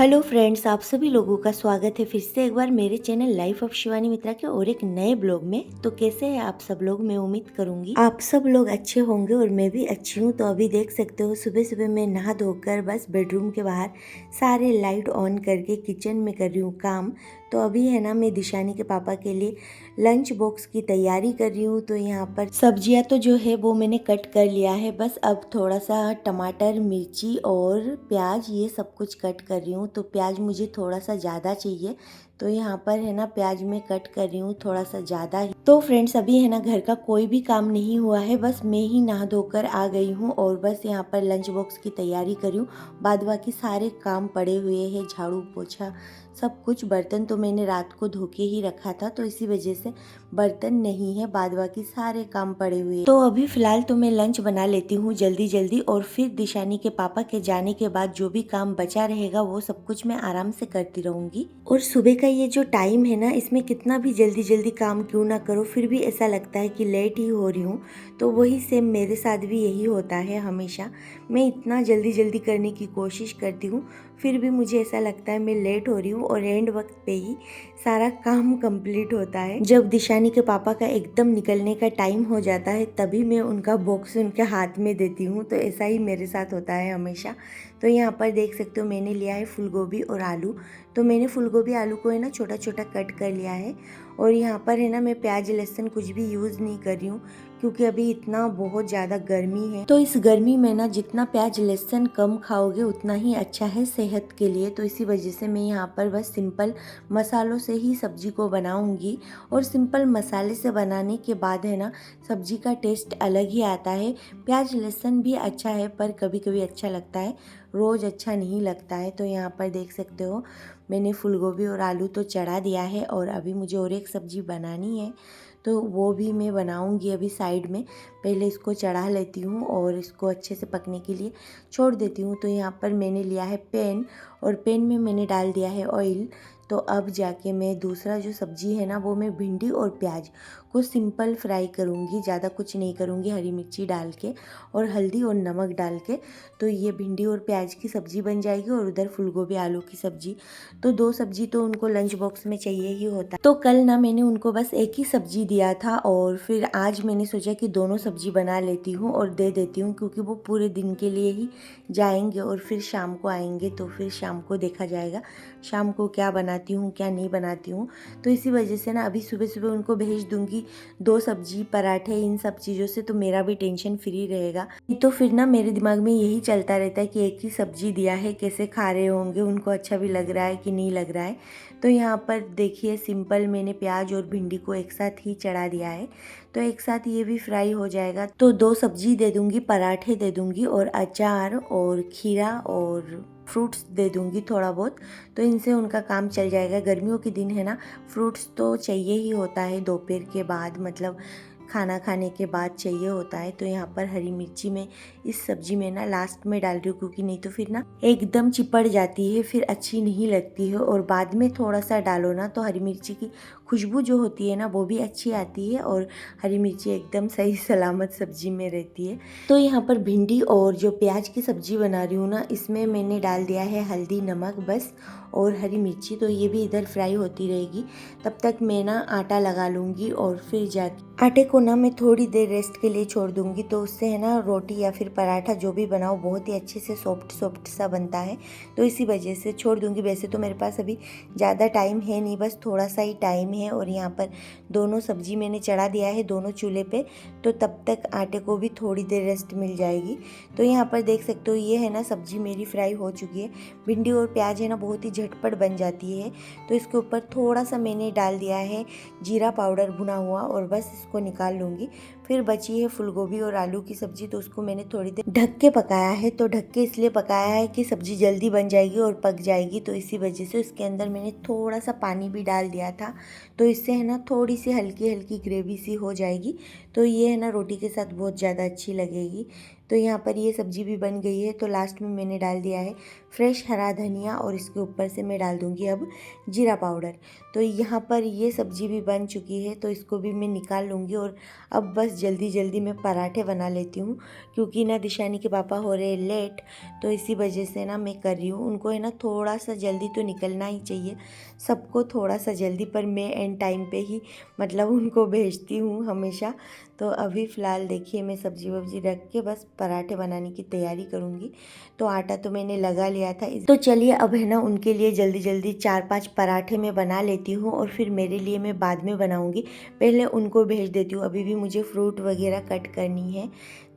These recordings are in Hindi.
हेलो फ्रेंड्स, आप सभी लोगों का स्वागत है फिर से एक बार मेरे चैनल लाइफ ऑफ शिवानी मित्रा के और एक नए ब्लॉग में। तो कैसे हैं आप सब लोग? मैं उम्मीद करूंगी आप सब लोग अच्छे होंगे और मैं भी अच्छी हूँ। तो अभी देख सकते हो सुबह सुबह मैं नहा धोकर बस बेडरूम के बाहर सारे लाइट ऑन करके किचन में कर रही हूँ काम। तो अभी है ना, मैं दिशानी के पापा के लिए लंच बॉक्स की तैयारी कर रही हूँ। तो यहाँ पर सब्जियाँ तो जो है वो मैंने कट कर लिया है, बस अब थोड़ा सा टमाटर, मिर्ची और प्याज ये सब कुछ कट कर रही हूँ। तो प्याज मुझे थोड़ा सा ज़्यादा चाहिए, तो यहाँ पर है ना प्याज मैं कट कर रही हूँ थोड़ा सा ज़्यादा ही। तो फ्रेंड्स, अभी है ना घर का कोई भी काम नहीं हुआ है, बस मैं ही नहा धोकर आ गई हूँ और बस यहाँ पर लंच बॉक्स की तैयारी कर रही हूँ। बाद बाकी सारे काम पड़े हुए हैं, झाड़ू पोछा सब कुछ। बर्तन तो मैंने रात को धो के ही रखा था, तो इसी वजह से बर्तन नहीं है, बाद बाकी सारे काम पड़े हुए हैं। तो अभी फिलहाल तो मैं लंच बना लेती हूँ जल्दी जल्दी, और फिर दिशानी के पापा के जाने के बाद जो भी काम बचा रहेगा वो सब कुछ मैं आराम से करती रहूंगी। और सुबह का ये जो टाइम है ना, इसमें कितना भी जल्दी जल्दी काम क्यों ना करो, फिर भी ऐसा लगता है कि लेट ही हो रही हूँ। तो वही सेम मेरे साथ भी यही होता है हमेशा। मैं इतना जल्दी जल्दी करने की कोशिश करती हूँ, फिर भी मुझे ऐसा लगता है मैं लेट हो रही हूँ और एंड वक्त पे ही सारा काम कंप्लीट होता है। जब दिशानी के पापा का एकदम निकलने का टाइम हो जाता है तभी मैं उनका बॉक्स उनके हाथ में देती हूँ। तो ऐसा ही मेरे साथ होता है हमेशा। तो यहाँ पर देख सकते हो मैंने लिया है फूल गोभी और आलू। तो मैंने फूल गोभी आलू को है ना छोटा छोटा कट कर लिया है। और यहाँ पर है ना मैं प्याज लहसुन कुछ भी यूज़ नहीं कर रही हूँ, क्योंकि अभी इतना बहुत ज़्यादा गर्मी है। तो इस गर्मी में ना जितना प्याज लहसुन कम खाओगे उतना ही अच्छा है सेहत के लिए। तो इसी वजह से मैं यहाँ पर बस सिंपल मसालों से ही सब्जी को बनाऊंगी। और सिंपल मसाले से बनाने के बाद है ना सब्जी का टेस्ट अलग ही आता है। प्याज लहसुन भी अच्छा है, पर कभी कभी अच्छा लगता है, रोज़ अच्छा नहीं लगता है। तो यहाँ पर देख सकते हो मैंने फूल गोभी और आलू तो चढ़ा दिया है, और अभी मुझे और एक सब्जी बनानी है, तो वो भी मैं बनाऊंगी अभी साइड में। पहले इसको चढ़ा लेती हूँ और इसको अच्छे से पकने के लिए छोड़ देती हूँ। तो यहाँ पर मैंने लिया है पैन, और पैन में मैंने डाल दिया है ऑयल। तो अब जाके मैं दूसरा जो सब्जी है ना वो मैं भिंडी और प्याज को सिंपल फ्राई करूँगी, ज़्यादा कुछ नहीं करूँगी, हरी मिर्ची डाल के और हल्दी और नमक डाल के। तो ये भिंडी और प्याज की सब्ज़ी बन जाएगी, और उधर फूल गोभी आलू की सब्ज़ी। तो दो सब्जी तो उनको लंच बॉक्स में चाहिए ही होता। तो कल ना मैंने उनको बस एक ही सब्जी दिया था, और फिर आज मैंने सोचा कि दोनों सब्जी बना लेती हूँ और दे देती हूँ, क्योंकि वो पूरे दिन के लिए ही जाएंगे और फिर शाम को आएंगे। तो फिर शाम को देखा जाएगा शाम को क्या बनाती हूँ क्या नहीं बनाती हूँ। तो इसी वजह से ना अभी सुबह सुबह उनको भेज दूंगी दो सब्जी पराठे, इन सब चीज़ों से तो मेरा भी टेंशन फ्री रहेगा। तो फिर ना मेरे दिमाग में यही चलता रहता है कि एक ही सब्जी दिया है, कैसे खा रहे होंगे, उनको अच्छा भी लग रहा है कि नहीं लग रहा है। तो यहाँ पर देखिए सिंपल मैंने प्याज और भिंडी को एक साथ ही चढ़ा दिया है, तो एक साथ ये भी फ्राई हो जाएगा। तो दो सब्जी दे दूंगी, पराठे दे दूंगी, और अचार और खीरा और फ्रूट्स दे दूंगी थोड़ा बहुत। तो इनसे उनका काम चल जाएगा। गर्मियों के दिन है ना, फ्रूट्स तो चाहिए ही होता है दोपहर के बाद, मतलब खाना खाने के बाद चाहिए होता है। तो यहाँ पर हरी मिर्ची में इस सब्जी में ना लास्ट में डाल रही हूँ, क्योंकि नहीं तो फिर ना एकदम चिपड़ जाती है, फिर अच्छी नहीं लगती है। और बाद में थोड़ा सा डालो ना तो हरी मिर्ची की खुशबू जो होती है ना वो भी अच्छी आती है, और हरी मिर्ची एकदम सही सलामत सब्जी में रहती है। तो यहाँ पर भिंडी और जो प्याज की सब्जी बना रही हूँ ना, इसमें मैंने डाल दिया है हल्दी नमक बस, और हरी मिर्ची। तो ये भी इधर फ्राई होती रहेगी, तब तक मैं ना आटा लगा लूँगी। और फिर जाके आटे को ना मैं थोड़ी देर रेस्ट के लिए छोड़ दूँगी, तो उससे है ना रोटी या फिर पराठा जो भी बनाओ बहुत ही अच्छे से सॉफ्ट सॉफ्ट सा बनता है। तो इसी वजह से छोड़ दूँगी। वैसे तो मेरे पास अभी ज़्यादा टाइम है नहीं, बस थोड़ा सा ही टाइम है। और यहाँ पर दोनों सब्जी मैंने चढ़ा दिया है दोनों चूल्हे पे, तो तब तक आटे को भी थोड़ी देर रेस्ट मिल जाएगी। तो यहाँ पर देख सकते हो ये है ना सब्जी मेरी फ्राई हो चुकी है। भिंडी और प्याज है ना बहुत ही झटपट बन जाती है। तो इसके ऊपर थोड़ा सा मैंने डाल दिया है जीरा पाउडर भुना हुआ, और बस इसको निकाल लूँगी। फिर बची है फूलगोभी और आलू की सब्जी, तो उसको मैंने थोड़ी देर ढक के पकाया है। तो ढक के इसलिए पकाया है कि सब्जी जल्दी बन जाएगी और पक जाएगी। तो इसी वजह से उसके अंदर मैंने थोड़ा सा पानी भी डाल दिया था, तो इससे है ना थोड़ी सी हल्की हल्की ग्रेवी सी हो जाएगी। तो ये है ना रोटी के साथ बहुत ज़्यादा अच्छी लगेगी। तो यहाँ पर ये सब्ज़ी भी बन गई है। तो लास्ट में मैंने डाल दिया है फ्रेश हरा धनिया और इसके ऊपर से मैं डाल दूँगी अब जीरा पाउडर। तो यहाँ पर ये सब्ज़ी भी बन चुकी है, तो इसको भी मैं निकाल लूँगी। और अब बस जल्दी जल्दी मैं पराठे बना लेती हूँ, क्योंकि ना दिशानी के पापा हो रहे लेट, तो इसी वजह से ना मैं कर रही हूँ। उनको है ना थोड़ा सा जल्दी तो निकलना ही चाहिए, सबको थोड़ा सा जल्दी, पर मैं एंड टाइम पे ही मतलब उनको भेजती हूँ हमेशा। तो अभी फ़िलहाल देखिए मैं सब्ज़ी वब्ज़ी रख के बस पराठे बनाने की तैयारी करूँगी। तो आटा तो मैंने लगा लिया था। तो चलिए अब है ना उनके लिए जल्दी जल्दी 4-5 पराठे मैं बना लेती हूँ, और फिर मेरे लिए मैं बाद में बनाऊँगी। पहले उनको भेज देती हूँ, अभी भी मुझे फ्रूट वगैरह कट करनी है।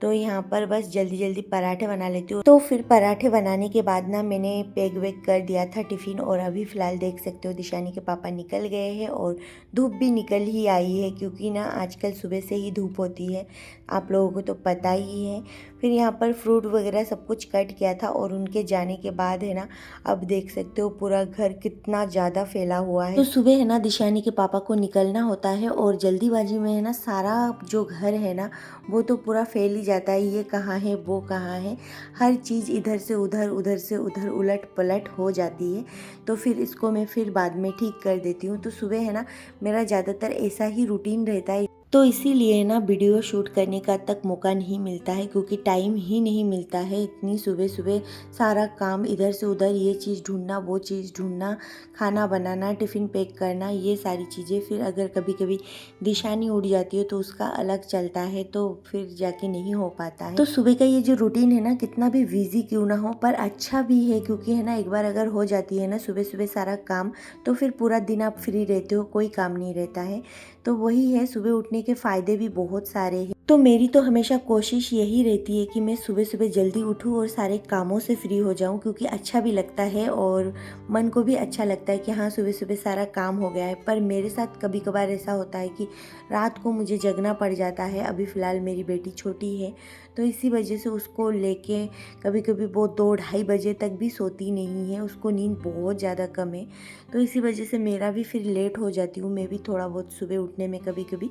तो यहाँ पर बस जल्दी जल्दी पराठे बना लेती हूँ। तो फिर पराठे बनाने के बाद ना मैंने पैक वैक कर दिया था टिफ़िन, और अभी फ़िलहाल देख सकते हो दिशानी के पापा निकल गए हैं, और धूप भी निकल ही आई है, क्योंकि ना आजकल सुबह से ही धूप होती है, आप लोगों को तो पता ही है। फिर यहाँ पर फ्रूट वगैरह सब कुछ कट किया था, और उनके जाने के बाद है ना अब देख सकते हो पूरा घर कितना ज़्यादा फैला हुआ है। तो सुबह है ना दिशानी के पापा को निकलना होता है, और जल्दीबाजी में है ना सारा जो घर है ना वो तो पूरा फैल ही जाता है, ये कहाँ है वो कहाँ है, हर चीज़ इधर से उधर उधर से उधर उलट पलट हो जाती है। तो फिर इसको मैं फिर बाद में ठीक कर देती हूँ। तो सुबह है ना मेरा ज़्यादातर ऐसा ही रूटीन रहता है, तो इसीलिए ना वीडियो शूट करने का तक मौका नहीं मिलता है, क्योंकि टाइम ही नहीं मिलता है। इतनी सुबह सुबह सारा काम इधर से उधर, ये चीज़ ढूंढना वो चीज़ ढूंढना, खाना बनाना, टिफ़िन पैक करना, ये सारी चीज़ें। फिर अगर कभी कभी दिशानी उड़ जाती है तो उसका अलग चलता है, तो फिर जाके नहीं हो पाता है। तो सुबह का ये जो रूटीन है ना कितना भी बिजी क्यों ना हो, पर अच्छा भी है, क्योंकि है ना एक बार अगर हो जाती है ना सुबह सुबह सारा काम, तो फिर पूरा दिन आप फ्री रहते हो, कोई काम नहीं रहता है। तो वही है, सुबह उठने के फ़ायदे भी बहुत सारे हैं। तो मेरी तो हमेशा कोशिश यही रहती है कि मैं सुबह सुबह जल्दी उठूँ और सारे कामों से फ्री हो जाऊँ, क्योंकि अच्छा भी लगता है और मन को भी अच्छा लगता है कि हाँ सुबह सुबह सारा काम हो गया है। पर मेरे साथ कभी कभार ऐसा होता है कि रात को मुझे जगना पड़ जाता है। अभी फ़िलहाल मेरी बेटी छोटी है, तो इसी वजह से उसको लेके कभी कभी वो 2-2:30 बजे तक भी सोती नहीं है, उसको नींद बहुत ज़्यादा कम है। तो इसी वजह से मेरा भी फिर लेट हो जाती हूँ मैं भी थोड़ा बहुत सुबह उठने में कभी कभी।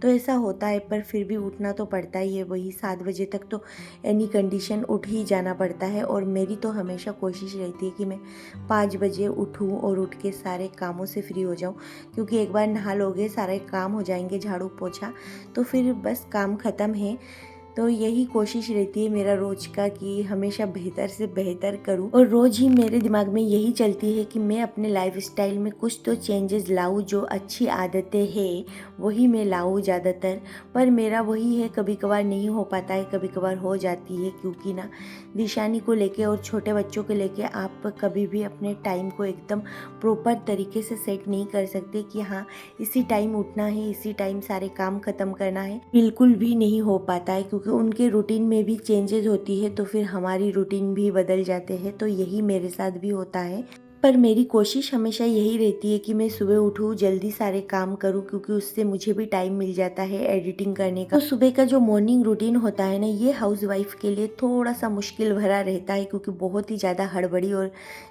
तो ऐसा होता है, पर फिर भी उठना तो पड़ता ही है। वही 7 बजे तक तो एनी कंडीशन उठ ही जाना पड़ता है, और मेरी तो हमेशा कोशिश रहती है कि मैं 5 बजे उठूँ और उठ के सारे कामों से फ्री हो जाऊँ, क्योंकि एक बार नहा लोगे सारे काम हो जाएंगे, झाड़ू पोछा, तो फिर बस काम ख़त्म है। तो यही कोशिश रहती है मेरा रोज का कि हमेशा बेहतर से बेहतर करूं, और रोज ही मेरे दिमाग में यही चलती है कि मैं अपने लाइफस्टाइल में कुछ तो चेंजेस लाऊं, जो अच्छी आदतें हैं वही मैं लाऊं ज़्यादातर। पर मेरा वही है, कभी कभार नहीं हो पाता है, कभी कभार हो जाती है, क्योंकि ना दिशानी को लेके और छोटे बच्चों को लेके आप कभी भी अपने टाइम को एकदम प्रॉपर तरीके से सेट नहीं कर सकते कि हाँ इसी टाइम उठना है, इसी टाइम सारे काम ख़त्म करना है। बिल्कुल भी नहीं हो पाता है, क्योंकि उनके रूटीन में भी चेंजेस होती है, तो फिर हमारी रूटीन भी बदल जाते हैं। तो यही मेरे साथ भी होता है। पर मेरी कोशिश हमेशा यही रहती है कि मैं सुबह उठूँ, जल्दी सारे काम करूँ, क्योंकि उससे मुझे भी टाइम मिल जाता है एडिटिंग करने का। तो सुबह का जो मॉर्निंग रूटीन होता है ना, ये हाउसवाइफ के लिए थोड़ा सा मुश्किल भरा रहता है, क्योंकि बहुत ही ज़्यादा हड़बड़ी और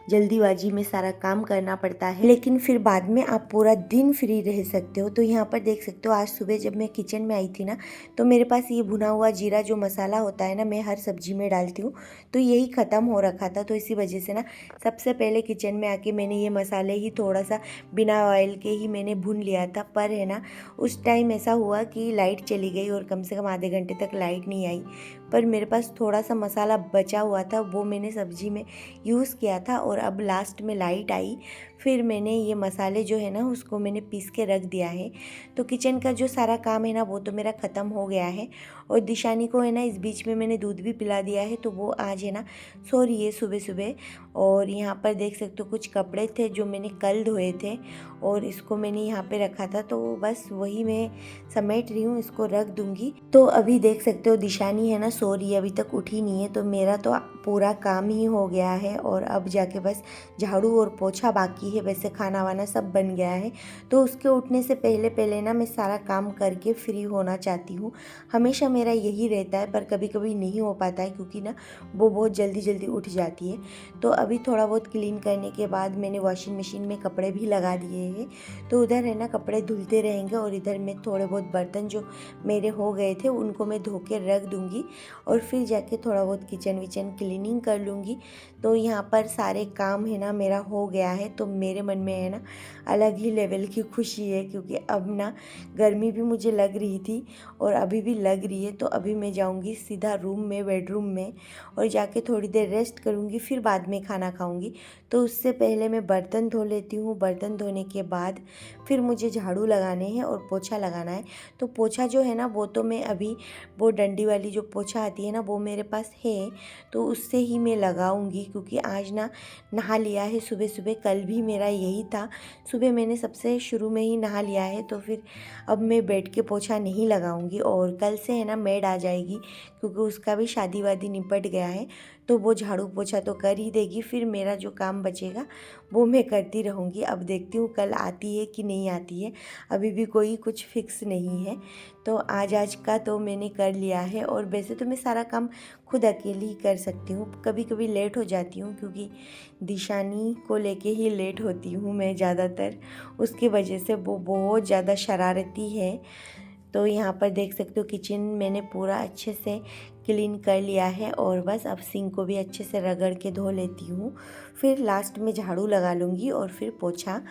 जल्दीबाजी में सारा काम करना पड़ता है। लेकिन फिर बाद में आप पूरा दिन फ्री रह सकते हो। तो यहाँ पर देख सकते हो आज सुबह जब मैं किचन में आई थी ना, तो मेरे पास ये भुना हुआ जीरा जो मसाला होता है ना, मैं हर सब्जी में डालती हूँ, तो यही ख़त्म हो रखा था। तो इसी वजह से ना सबसे पहले किचन में आके मैंने ये मसाले ही थोड़ा सा बिना ऑयल के ही मैंने भून लिया था। पर है ना उस टाइम ऐसा हुआ कि लाइट चली गई, और कम से कम आधे घंटे तक लाइट नहीं आई। पर मेरे पास थोड़ा सा मसाला बचा हुआ था, वो मैंने सब्जी में यूज़ किया था, और अब लास्ट में लाइट आई, फिर मैंने ये मसाले जो है ना उसको मैंने पीस के रख दिया है। तो किचन का जो सारा काम है ना वो तो मेरा ख़त्म हो गया है। और दिशानी को है ना इस बीच में मैंने दूध भी पिला दिया है, तो वो आज है ना सो रही है सुबह सुबह। और यहाँ पर देख सकते हो कुछ कपड़े थे जो मैंने कल धोए थे, और इसको मैंने यहाँ पे रखा था, तो बस वही मैं समेट रही हूँ, इसको रख दूँगी। तो अभी देख सकते हो दिशानी है ना सो रही है, अभी तक उठी नहीं है। तो मेरा तो पूरा काम ही हो गया है और अब जाके बस झाड़ू और पोछा बाकी है। वैसे खाना वाना सब बन गया है। तो उसके उठने से पहले पहले ना मैं सारा काम करके फ्री होना चाहती हूँ। हमेशा मेरा यही रहता है, पर कभी कभी नहीं हो पाता है क्योंकि ना वो बहुत जल्दी जल्दी उठ जाती है। तो अभी थोड़ा बहुत क्लीन करने के बाद मैंने वॉशिंग मशीन में कपड़े भी लगा दिए हैं। तो उधर है ना कपड़े धुलते रहेंगे और इधर में थोड़े बहुत बर्तन जो मेरे हो गए थे उनको मैं धो के रख दूँगी और फिर जाके थोड़ा बहुत किचन विचन क्लीनिंग कर लूँगी। तो यहाँ पर सारे काम है ना मेरा हो गया है। तो मेरे मन में है ना अलग ही लेवल की खुशी है क्योंकि अब ना गर्मी भी मुझे लग रही थी और अभी भी लग रही है। तो अभी मैं जाऊँगी सीधा रूम में, बेडरूम में, और जाके थोड़ी देर रेस्ट करूँगी, फिर बाद में खाना खाऊँगी। तो उससे पहले मैं बर्तन धो लेती हूँ। बर्तन धोने के बाद फिर मुझे झाड़ू लगाने हैं और पोछा लगाना है। तो पोछा जो है ना वो तो मैं अभी वो डंडी वाली जो पोछा आती है ना वो मेरे पास है, तो उससे ही मैं लगाऊंगी क्योंकि आज ना नहा लिया है सुबह सुबह। कल भी मेरा यही था, सुबह मैंने सबसे शुरू में ही नहा लिया है। तो फिर अब मैं बैठ के पोछा नहीं लगाऊंगी और कल से है ना मेड आ जाएगी क्योंकि उसका भी शादी वादी निपट गया है। तो वो झाड़ू पोछा तो कर ही देगी, फिर मेरा जो काम बचेगा वो मैं करती रहूँगी। अब देखती हूँ कल आती है कि नहीं आती है, अभी भी कोई कुछ फिक्स नहीं है। तो आज का तो मैंने कर लिया है और वैसे तो मैं सारा काम खुद अकेली ही कर सकती हूँ। कभी कभी लेट हो जाती हूँ क्योंकि दिशानी को लेके ही लेट होती हूँ मैं ज़्यादातर, उसकी वजह से वो बहुत ज़्यादा शरारती है। तो यहाँ पर देख सकते हो किचन मैंने पूरा अच्छे से क्लीन कर लिया है और बस अब सिंक को भी अच्छे से रगड़ के धो लेती हूँ। फिर लास्ट में झाड़ू लगा लूँगी और फिर पोछा।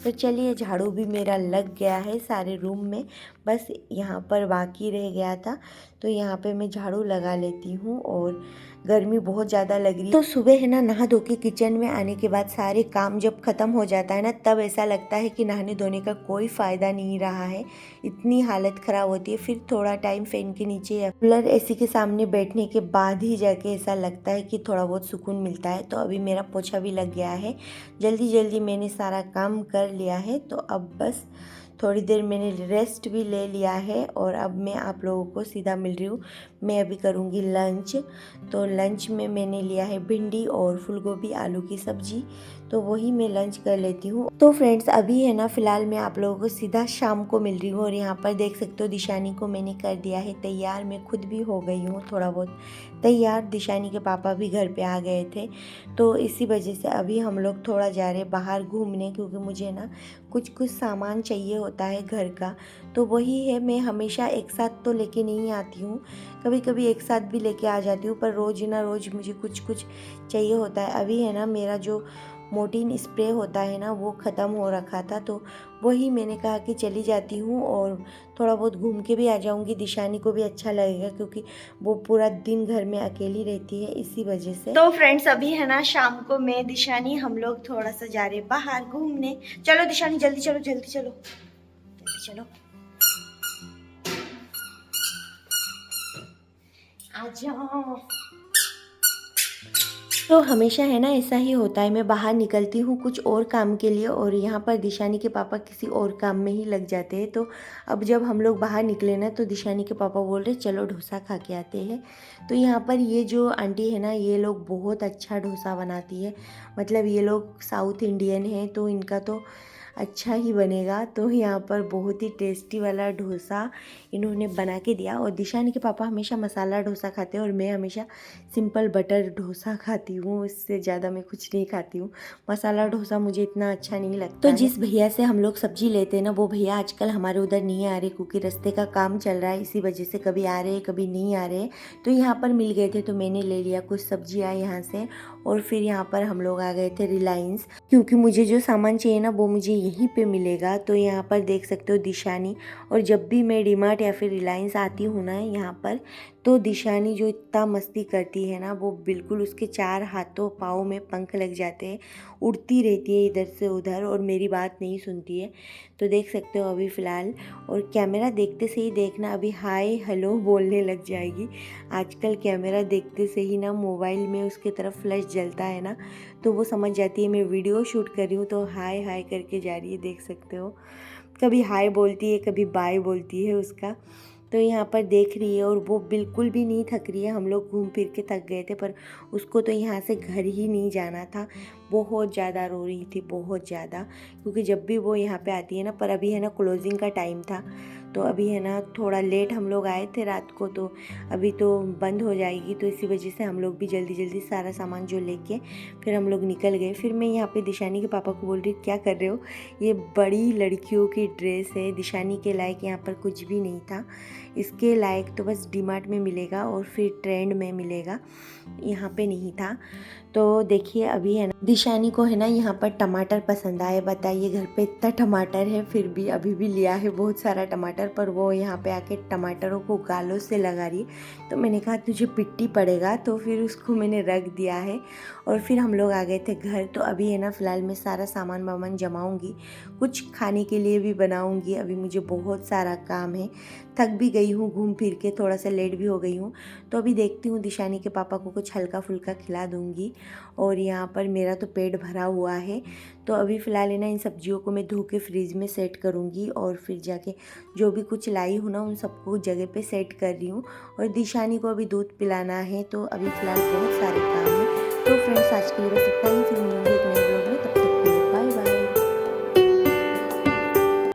तो चलिए झाड़ू भी मेरा लग गया है सारे रूम में, बस यहाँ पर बाकी रह गया था। तो यहाँ पे मैं झाड़ू लगा लेती हूँ और गर्मी बहुत ज़्यादा लग रही है। तो सुबह है ना नहा धो के किचन में आने के बाद सारे काम जब ख़त्म हो जाता है ना तब ऐसा लगता है कि नहाने धोने का कोई फ़ायदा नहीं रहा है, इतनी हालत ख़राब होती है। फिर थोड़ा टाइम फ़ैन के नीचे या कूलर एसी के सामने बैठने के बाद ही जाके ऐसा लगता है कि थोड़ा बहुत सुकून मिलता है। तो अभी मेरा पोछा भी लग गया है, जल्दी जल्दी मैंने सारा काम कर लिया है। तो अब बस थोड़ी देर मैंने रेस्ट भी ले लिया है और अब मैं आप लोगों को सीधा मिल रही हूँ। मैं अभी करूँगी लंच। तो लंच में मैंने लिया है भिंडी और फूलगोभी आलू की सब्जी, तो वही मैं लंच कर लेती हूँ। तो फ्रेंड्स अभी है ना फ़िलहाल मैं आप लोगों को सीधा शाम को मिल रही हूँ और यहाँ पर देख सकते हो दिशानी को मैंने कर दिया है तैयार। मैं खुद भी हो गई हूँ थोड़ा बहुत तैयार, दिशानी के पापा भी घर पे आ गए थे। तो इसी वजह से अभी हम लोग थोड़ा जा रहे बाहर घूमने क्योंकि मुझे ना कुछ सामान चाहिए होता है घर का। तो वही है, मैं हमेशा एक साथ तो लेके नहीं आती हूँ, कभी कभी एक साथ भी लेके आ जाती हूँ, पर रोज़ ना रोज़ मुझे कुछ चाहिए होता है। अभी है ना मेरा जो मोर्टीन स्प्रे होता है ना वो ख़त्म हो रखा था, तो वही मैंने कहा कि चली जाती हूँ और थोड़ा बहुत घूम के भी आ जाऊँगी। दिशानी को भी अच्छा लगेगा क्योंकि वो पूरा दिन घर में अकेली रहती है, इसी वजह से। तो फ्रेंड्स अभी है ना शाम को मैं दिशानी हम लोग थोड़ा सा जा रहे बाहर घूमने। चलो दिशानी जल्दी चलो जल्दी चलो जल्दी चलो, आ जाओ। तो हमेशा है ना ऐसा ही होता है, मैं बाहर निकलती हूँ कुछ और काम के लिए और यहाँ पर दिशानी के पापा किसी और काम में ही लग जाते हैं। तो अब जब हम लोग बाहर निकले ना तो दिशानी के पापा बोल रहे चलो डोसा खा के आते हैं। तो यहाँ पर ये जो आंटी है ना ये लोग बहुत अच्छा डोसा बनाती है, मतलब ये लोग साउथ इंडियन है तो इनका तो अच्छा ही बनेगा। तो यहाँ पर बहुत ही टेस्टी वाला डोसा इन्होंने बना के दिया और दिशानी के पापा हमेशा मसाला डोसा खाते हैं और मैं हमेशा सिंपल बटर डोसा खाती हूँ, इससे ज़्यादा मैं कुछ नहीं खाती हूँ। मसाला डोसा मुझे इतना अच्छा नहीं लगता। तो जिस भैया से हम लोग सब्जी लेते हैं ना वो भैया आजकल हमारे उधर नहीं आ रहे क्योंकि रास्ते का काम चल रहा है, इसी वजह से कभी आ रहे हैं कभी नहीं आ रहे हैं। तो यहाँ पर मिल गए थे तो मैंने ले लिया कुछ सब्जियाँ यहाँ से और फिर यहाँ पर हम लोग आ गए थे रिलायंस क्योंकि मुझे जो सामान चाहिए ना वो मुझे यहीं पे मिलेगा। तो यहाँ पर देख सकते हो दिशानी, और जब भी मैं डीमार्ट या फिर रिलायंस आती हूँ ना यहाँ पर तो दिशानी जो इतना मस्ती करती है ना वो बिल्कुल उसके चार हाथों पाँव में पंख लग जाते हैं, उड़ती रहती है इधर से उधर और मेरी बात नहीं सुनती है। तो देख सकते हो अभी फ़िलहाल, और कैमरा देखते से ही देखना अभी हाय हेलो बोलने लग जाएगी। आजकल कैमरा देखते से ही ना मोबाइल में उसके तरफ फ्लैश जलता है ना तो वो समझ जाती है मैं वीडियो शूट कर रही हूँ, तो हाय हाय करके जा रही है, देख सकते हो। कभी हाय बोलती है कभी बाय बोलती है उसका। तो यहाँ पर देख रही है और वो बिल्कुल भी नहीं थक रही है। हम लोग घूम फिर के थक गए थे, पर उसको तो यहाँ से घर ही नहीं जाना था। बहुत ज़्यादा रो रही थी, बहुत ज़्यादा, क्योंकि जब भी वो यहाँ पे आती है ना, पर अभी है ना क्लोजिंग का टाइम था, तो अभी है ना थोड़ा लेट हम लोग आए थे रात को, तो अभी तो बंद हो जाएगी। तो इसी वजह से हम लोग भी जल्दी जल्दी सारा सामान जो लेके फिर हम लोग निकल गए। फिर मैं यहाँ पे दिशानी के पापा को बोल रही, क्या कर रहे हो, ये बड़ी लड़कियों की ड्रेस है, दिशानी के लायक यहाँ पर कुछ भी नहीं था। इसके लायक तो बस डीमार्ट में मिलेगा और फिर ट्रेंड में मिलेगा, यहाँ पे नहीं था। तो देखिए अभी है ना दिशानी को है ना यहाँ पर टमाटर पसंद आए। बताइए, घर पे इतना टमाटर है, फिर भी अभी भी लिया है बहुत सारा टमाटर, पर वो यहाँ पे आके टमाटरों को गालों से लगा रही। तो मैंने कहा तुझे पिट्टी पड़ेगा, तो फिर उसको मैंने रख दिया है और फिर हम लोग आ गए थे घर। तो अभी है ना फ़िलहाल मैं सारा सामान वामान जमाऊँगी, कुछ खाने के लिए भी बनाऊँगी। अभी मुझे बहुत सारा काम है, थक भी गई हूँ घूम फिर के, थोड़ा सा लेट भी हो गई हूँ। तो अभी देखती हूँ दिशानी के पापा को कुछ हल्का फुल्का खिला दूँगी। और यहाँ पर मेरा तो पेट भरा हुआ है। तो अभी फ़िलहाल है ना इन सब्जियों को मैं धो के फ्रिज में सेट करूँगी और फिर जाके जो भी कुछ लाई हूँ ना उन सबको जगह पे सेट कर रही हूँ। और दिशानी को अभी दूध पिलाना है, तो अभी फ़िलहाल बहुत सारे काम हैं। तो फ्रेंड्स आज के लिए बस इतना ही, फिर मिलेंगे एक नए